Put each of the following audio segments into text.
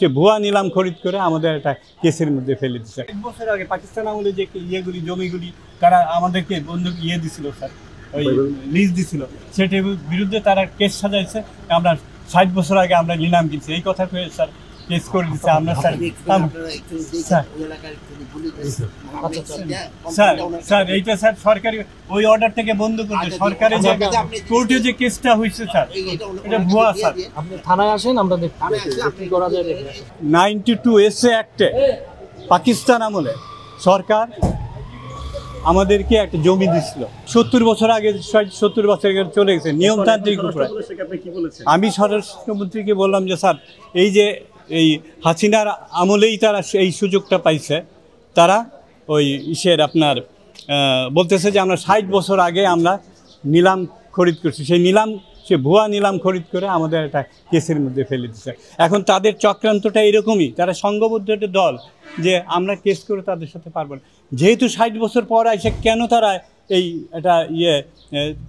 যে ভুয়া নিলাম খরিদ করে আমাদের একটা কেসের মধ্যে ফেলে দিচ্ছে। 1 বছর আগে পাকিস্তান আমলে যে ইয়েগুলি জমিগুলি তারা আমাদেরকে বন্ধুক দিছিল স্যার, ওই লিজ দিছিল, সেটার বিরুদ্ধে তারা কেস সাজাইছে। আমরা 60 বছর আগে আমরা নিলাম কিনছি এই কথা কয়ে স্যার কেস করে দিচ্ছে। আমরা স্যার এইটা স্যার সরকারি ওই অর্ডার থেকে বন্ধ করছে সরকারি যে কোর্টে যে কেসটা হয়েছে স্যার, এটা ভুয়া স্যার। আপনি থানায় আসেন, আমরা কি করা যায়। 92 এসএ অ্যাক্টে পাকিস্তান আমলে সরকার আমাদেরকে একটা জমি দিছিল 70 বছর আগে, 70 বছর আগে চলে গেছে নিয়মতান্ত্রিক উপরে। আমি স্বরাষ্ট্রমন্ত্রীকে বললাম যে স্যার এই যে এই হাসিনার আমলেই তারা এই সুযোগটা পাইছে, তারা ওই ইসের আপনার বলতেছে যে আমরা 60 বছর আগে আমরা নিলাম খরিদ করছি, সেই নিলাম সে ভুয়া নিলাম খরিদ করে আমাদের একটা কেসের মধ্যে ফেলে দিচ্ছে। এখন তাদের চক্রান্তটা এরকমই, তারা সংঘবদ্ধ একটা দল যে আমরা কেস করে তাদের সাথে পারবো না। যেহেতু 60 বছর পর আসে কেন তারা এই একটা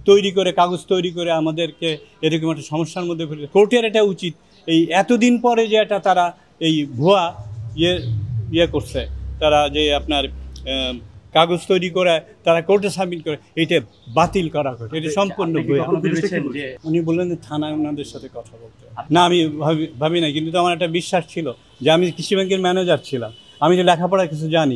তৈরি করে, কাগজ তৈরি করে আমাদেরকে এরকম একটা সমস্যার মধ্যে ফেলে। কোর্টের এটা উচিত এই এতদিন পরে যে এটা তারা এই ভুয়া করছে, তারা যে আপনার কাগজ তৈরি করে তারা কোর্টে সাবমিট করে, এটা বাতিল করা হয়। এটা সম্পূর্ণ উনি বললেন যে থানায় ওনাদের সাথে কথা বলতে। না আমি ভাবি না, কিন্তু আমার একটা বিশ্বাস ছিল যে আমি কৃষি ব্যাংকের ম্যানেজার ছিলাম, আমি যে লেখাপড়া কিছু জানি।